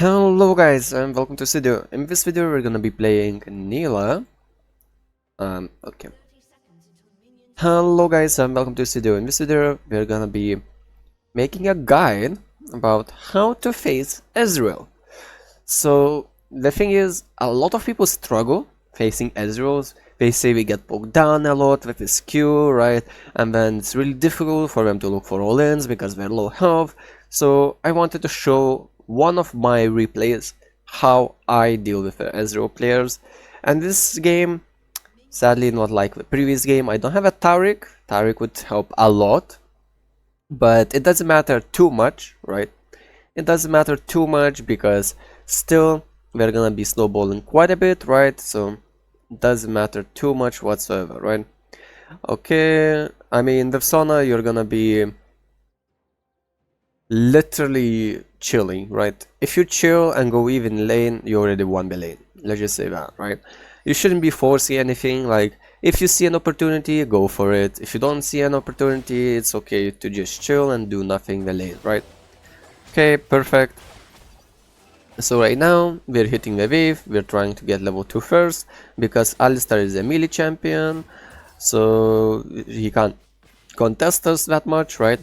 Hello guys and welcome to this video. In this video we're gonna be playing Nilah. Okay. Hello guys and welcome to this video. In this video we're gonna be making a guide about how to face Ezreal. So the thing is, a lot of people struggle facing Ezreals. They say we get bogged down a lot with his Q, right? And then it's really difficult for them to look for all-ins because they're low health. So I wanted to show one of my replays how I deal with the Ezreal players. And this game, sadly not like the previous game, I don't have a Taric. Taric would help a lot, but it doesn't matter too much, right? It doesn't matter too much because still we're gonna be snowballing quite a bit, right? So it doesn't matter too much whatsoever, right? Okay, I mean with Sona you're gonna be literally chilling, right? If you chill and go even lane, you already won the lane. Let's just say that, right? You shouldn't be forcing anything. Like, if you see an opportunity, go for it. If you don't see an opportunity, it's okay to just chill and do nothing the lane, right? Okay, perfect. So right now, we're hitting the wave. We're trying to get level 2 first, because Alistar is a melee champion, so he can't contest us that much, right?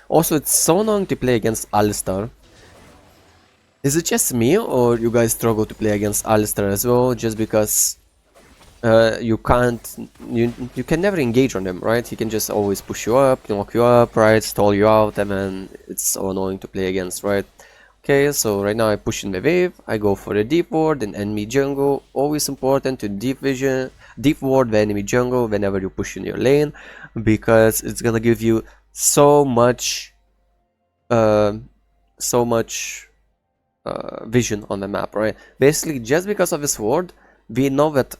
Also, it's so annoying to play against Alistar. Is it just me, or you guys struggle to play against Alistar as well, just because you can never engage on him, right? He can just always push you up, knock you up, right, stall you out, and then it's so annoying to play against, right? Okay, so right now I push in the wave, I go for a deep ward in enemy jungle. Always important to deep ward the enemy jungle whenever you push in your lane, because it's gonna give you so much vision on the map, right? Basically, just because of his ward, we know that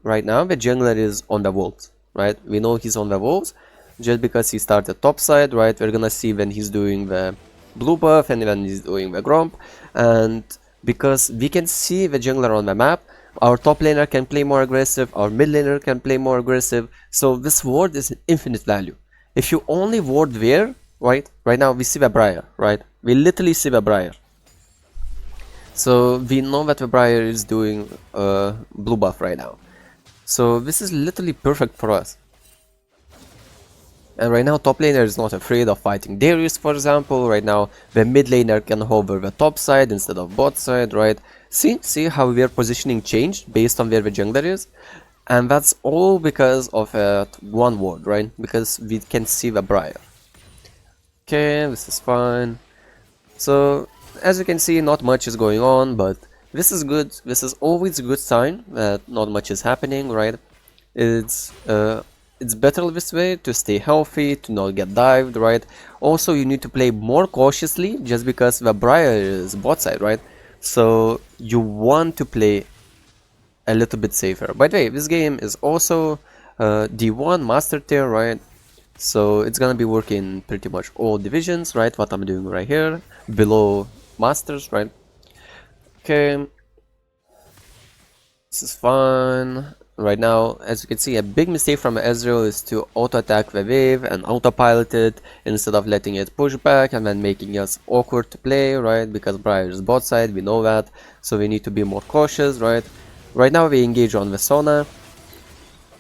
right now the jungler is on the walls, right? We know he's on the walls just because he started top side, right? We're gonna see when he's doing the blue buff and when he's doing the gromp, and because we can see the jungler on the map, our top laner can play more aggressive, our mid laner can play more aggressive, so this ward is infinite value. If you only ward there, right now we see the Briar, right? We literally see the Briar. So we know that the Briar is doing blue buff right now. So this is literally perfect for us. And right now top laner is not afraid of fighting Darius, for example. Right now the mid laner can hover the top side instead of bot side, right? See how their positioning changed based on where the jungler is? And that's all because of one ward, right? Because we can see the Briar. Okay, this is fine. So as you can see, not much is going on, but this is good. This is always a good sign that not much is happening, right? It's better this way to stay healthy, to not get dived, right? Also, you need to play more cautiously just because the Briar is bot side, right? So you want to play a little bit safer. By the way, this game is also D1 Master tier, right? So it's gonna be working pretty much all divisions, right? What I'm doing right here, below Masters, right? Okay, this is fun. Right now, as you can see, a big mistake from Ezreal is to auto-attack the wave and autopilot it instead of letting it push back and then making us awkward to play, right? Because Briar is bot side, we know that, so we need to be more cautious, right? Right now we engage on the Sona.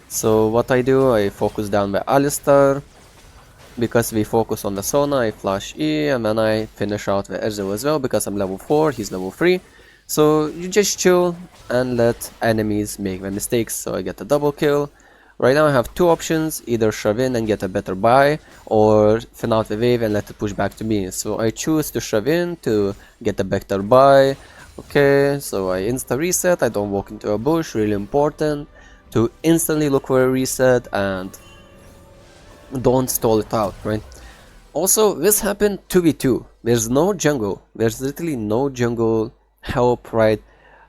So what I do, I focus down the Alistar. Because we focus on the Sona, I flash E and then I finish out the Ezreal as well because I'm level 4, he's level 3. So you just chill and let enemies make the mistakes. So I get a double kill. Right now I have two options, either shove in and get a better buy, or fin out the wave and let it push back to me. So I choose to shove in to get a better buy. Okay, so I insta reset, I don't walk into a bush, really important to instantly look for a reset and don't stall it out, right? Also, this happened 2v2. There's no jungle. There's literally no jungle help, right?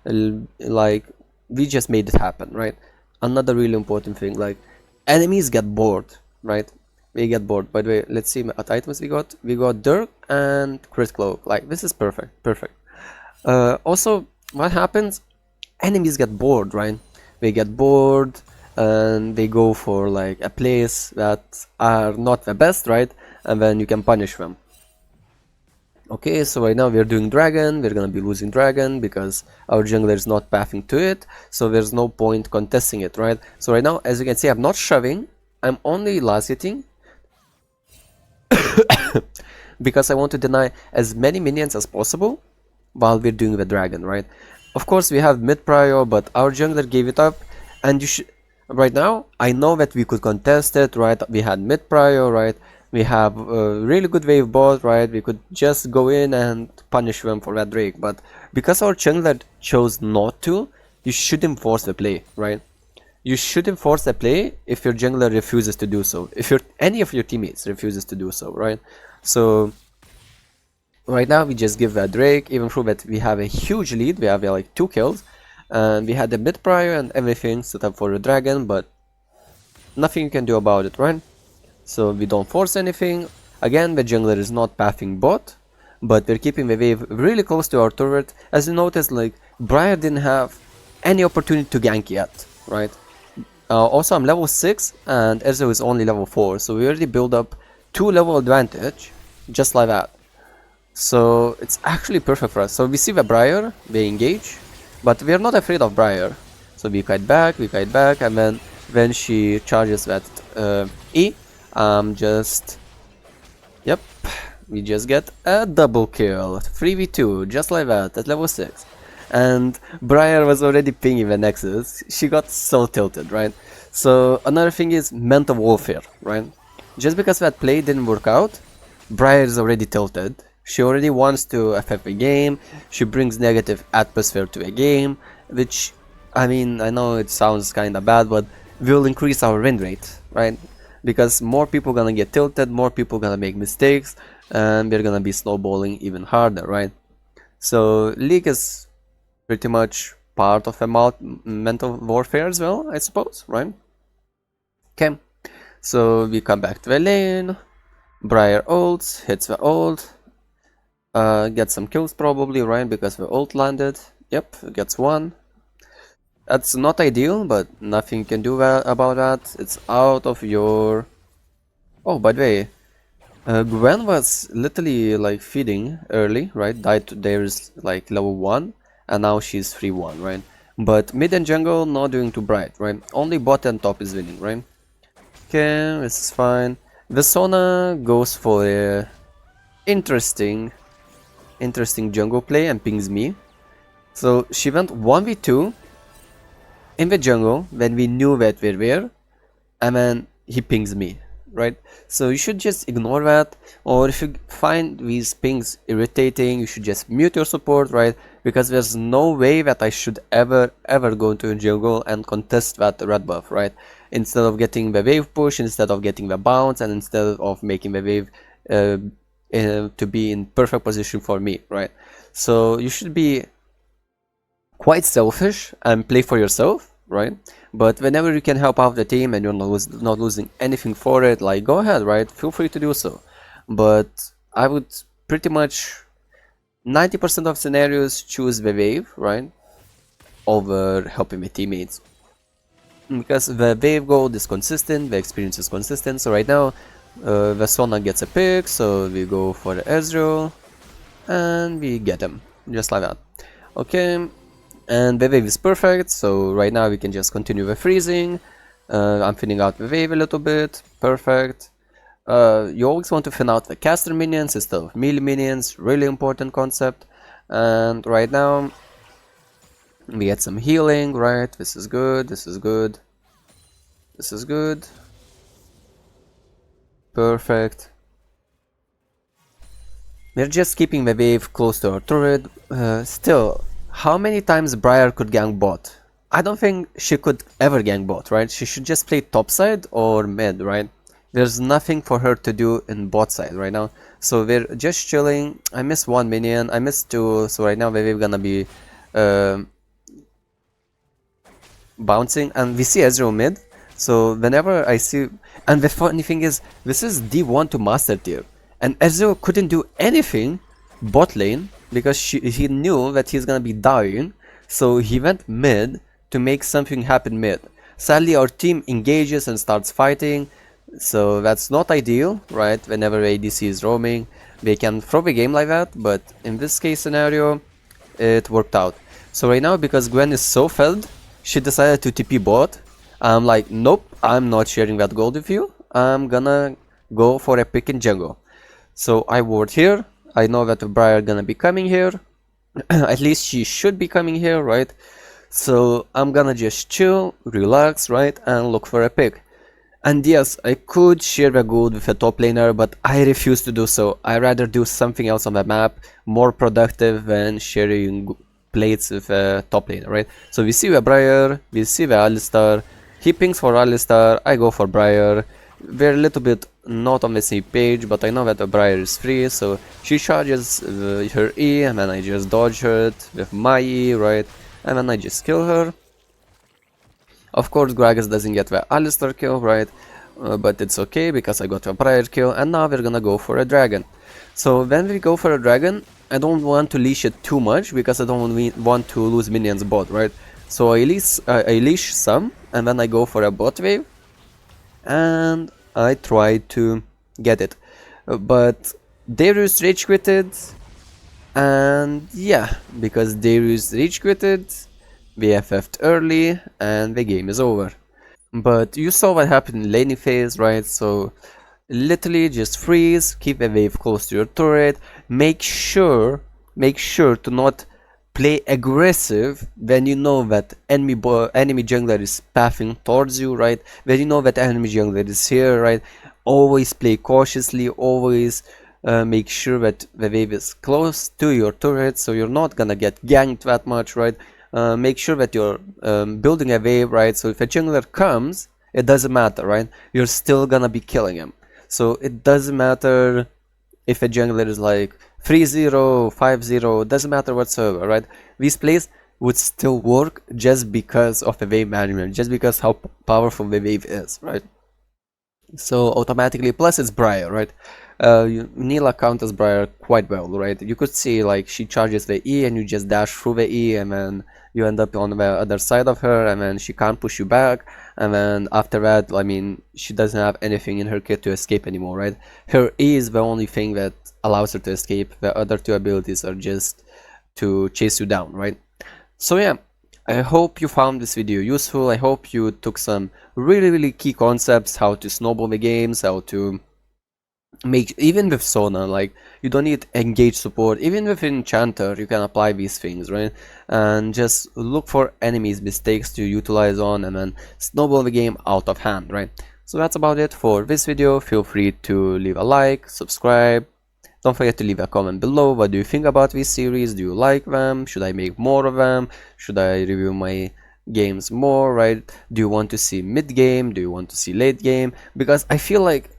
Like, we just made it happen, right? Another really important thing, like, enemies get bored, right? They get bored. By the way, let's see what items we got. We got Dirk and Crit Cloak. Like, this is perfect, perfect. Also, what happens? Enemies get bored, right? They get bored and they go for like a place that are not the best, right? And then you can punish them. Okay, so right now we're doing dragon, we're gonna be losing dragon because our jungler is not pathing to it, so there's no point contesting it, right? So right now, as you can see, I'm not shoving, I'm only last hitting because I want to deny as many minions as possible while we're doing the dragon, right? Of course, we have mid prior, but our jungler gave it up, and you should. Right now, I know that we could contest it, right? We had mid prior, right? We have a really good wave bot, right? We could just go in and punish them for that Drake, but because our jungler chose not to, you shouldn't force the play, right? You shouldn't force the play if your jungler refuses to do so. If any of your teammates refuses to do so, right? So right now we just give that Drake, even though that we have a huge lead, we have like 2 kills, and we had the mid prior and everything set up for the dragon, but nothing you can do about it, right? So we don't force anything. Again, the jungler is not pathing bot, but we're keeping the wave really close to our turret. As you notice, like, Briar didn't have any opportunity to gank yet, right? Also, I'm level 6 and Ezreal is only level 4, so we already build up 2 level advantage, just like that. So it's actually perfect for us. So we see the Briar, they engage, but we are not afraid of Briar. So we kite back, and then when she charges that E, yep, we just get a double kill, 3v2, just like that, at level 6. And Briar was already pinging the Nexus, she got so tilted, right? So another thing is mental warfare, right? Just because that play didn't work out, Briar is already tilted. She already wants to affect the game, she brings negative atmosphere to a game, which, I mean, I know it sounds kinda bad, but will increase our win rate, right? Because more people gonna get tilted, more people gonna make mistakes, and we're gonna be snowballing even harder, right? So League is pretty much part of a mental warfare as well, I suppose, right? Okay, so we come back to the lane, Briar ults, hits the ult, get some kills probably, right? Because the ult landed. Yep, gets 1. That's not ideal, but nothing you can do about that. It's out of your... Oh, by the way, Gwen was literally like feeding early, right? Died to there's like level 1, and now she's 3-1, right? But mid and jungle not doing too bright, right? Only bot and top is winning, right? Okay, this is fine. Vesona goes for a interesting jungle play and pings me. So she went 1v2 in the jungle when we knew that we were, and then he pings me, right? So you should just ignore that, or if you find these pings irritating, you should just mute your support, right? Because there's no way that I should ever go into a jungle and contest that red buff, right? Instead of getting the wave push, instead of getting the bounce, and instead of making the wave to be in perfect position for me, right? So you should be quite selfish and play for yourself, right? But whenever you can help out the team and you're not losing anything for it, like, go ahead, right? Feel free to do so. But I would pretty much 90% of scenarios choose the wave, right? Over helping my teammates. Because the wave gold is consistent, the experience is consistent. So right now, Vesona gets a pick, so we go for the Ezreal, and we get him, just like that. Okay, and the wave is perfect, so right now we can just continue the freezing. I'm thinning out the wave a little bit, perfect. You always want to thin out the caster minions instead of melee minions, really important concept. And right now, we get some healing, right? This is good, this is good, this is good. Perfect. We're just keeping the wave close to our turret. Still, how many times Briar could gank bot? I don't think she could ever gank bot, right? She should just play top side or mid, right? There's nothing for her to do in bot side right now. So we're just chilling. I missed 1 minion, I missed 2, so right now we're gonna be bouncing, and we see Ezreal mid. So whenever I see, and the funny thing is, this is D1 to master tier, and Ezreal couldn't do anything bot lane because he knew that he's gonna be dying, so he went mid to make something happen mid. Sadly, our team engages and starts fighting, so that's not ideal, right? Whenever ADC is roaming, they can throw the game like that, but in this case scenario, it worked out. So right now, because Gwen is so fed, she decided to TP bot. I'm like, nope, I'm not sharing that gold with you. I'm gonna go for a pick in jungle. So I ward here. I know that the Briar gonna be coming here. At least she should be coming here, right? So I'm gonna just chill, relax, right, and look for a pick. And yes, I could share the gold with a top laner, but I refuse to do so. I rather do something else on the map, more productive than sharing plates with a top laner, right? So we see the Briar, we see the Alistar. He pings for Alistar, I go for Briar. We're a little bit not on the same page, but I know that the Briar is free, so she charges her E, and then I just dodge her with my E, right? And then I just kill her. Of course, Gragas doesn't get the Alistar kill, right? But it's okay because I got a Briar kill, and now we're gonna go for a dragon. So when we go for a dragon, I don't want to leash it too much because I don't want to lose minions bot, right? So I leash some, and then I go for a bot wave, and I try to get it. But Darius rage quitted, and yeah, because Darius rage quitted, we FF'd early and the game is over. But you saw what happened in laning phase, right? So literally just freeze, keep a wave close to your turret, make sure to not play aggressive when you know that enemy jungler is pathing towards you, right? When you know that enemy jungler is here, right? Always play cautiously, always make sure that the wave is close to your turret, so you're not gonna get ganked that much, right? Make sure that you're building a wave, right? So if a jungler comes, it doesn't matter, right? You're still gonna be killing him. So it doesn't matter if a jungler is like 3-0, 5-0, doesn't matter whatsoever, right? These plays would still work just because of the wave management, just because how powerful the wave is, right? So automatically, plus it's Briar, right? Nilah counters Briar quite well, right? You could see like she charges the E and you just dash through the E, and then you end up on the other side of her, and then she can't push you back, and then after that, I mean, she doesn't have anything in her kit to escape anymore, right? Her E is the only thing that allows her to escape. The other two abilities are just to chase you down, right? So yeah, I hope you found this video useful. I hope you took some really key concepts, how to snowball the games, how to make, even with Sona, like you don't need engage support, even with Enchanter you can apply these things, right? And just look for enemies mistakes to utilize on, and then snowball the game out of hand, right? So that's about it for this video. Feel free to leave a like, subscribe. Don't forget to leave a comment below. What do you think about this series? Do you like them? Should I make more of them? Should I review my games more, right? Do you want to see mid game? Do you want to see late game? Because I feel like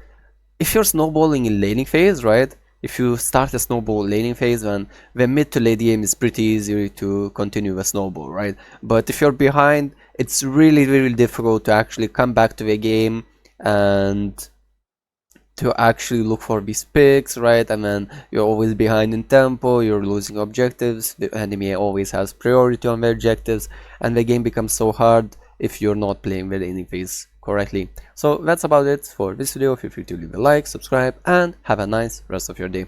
if you're snowballing in laning phase, right? If you start a snowball laning phase, then the mid to late game is pretty easy to continue the snowball, right? But if you're behind, it's really difficult to actually come back to the game and to actually look for these picks, right? And then you're always behind in tempo, you're losing objectives, the enemy always has priority on their objectives, and the game becomes so hard if you're not playing the laning phase correctly. So that's about it for this video. Feel free to leave a like, subscribe, and have a nice rest of your day.